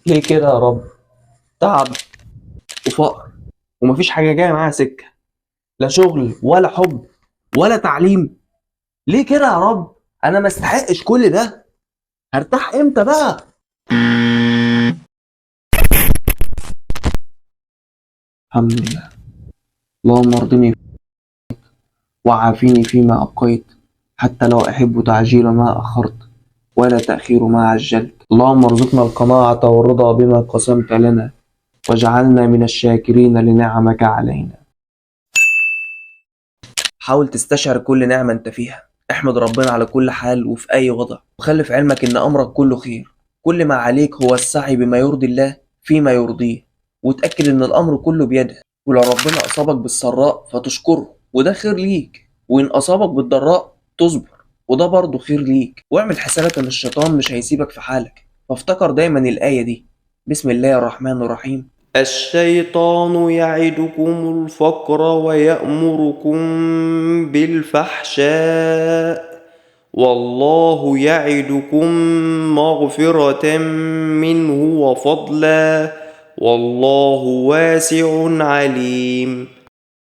ليه كده يا رب؟ تعب وفقر ومفيش حاجة جاية معاها سكة، لا شغل ولا حب ولا تعليم. ليه كده يا رب؟ أنا ما استحقش كل ده. هرتاح إمتى بقى؟ الحمد لله. اللهم ارضني وعافيني فيما أبقيت، حتى لو أحب تعجيل ما أخرت ولا تأخير ما عجلت. اللهم ارزقنا القناعة والرضا بما قسمت لنا، واجعلنا من الشاكرين لنعمك علينا. حاول تستشعر كل نعمة انت فيها، احمد ربنا على كل حال وفي اي وضع، وخلي في علمك ان امرك كله خير. كل ما عليك هو السعي بما يرضي الله فيما يرضيه، وتأكد ان الامر كله بيده. ولو ربنا اصابك بالسراء فتشكره وده خير ليك، وان اصابك بالضراء تصبر وده برضه خير ليك. واعمل حسابك ان الشيطان مش هيسيبك في حالك، فافتكر دايما الآية دي: بسم الله الرحمن الرحيم. الشيطان يعدكم الفقر ويأمركم بالفحشاء، والله يعدكم مغفرة منه وفضلا، والله واسع عليم.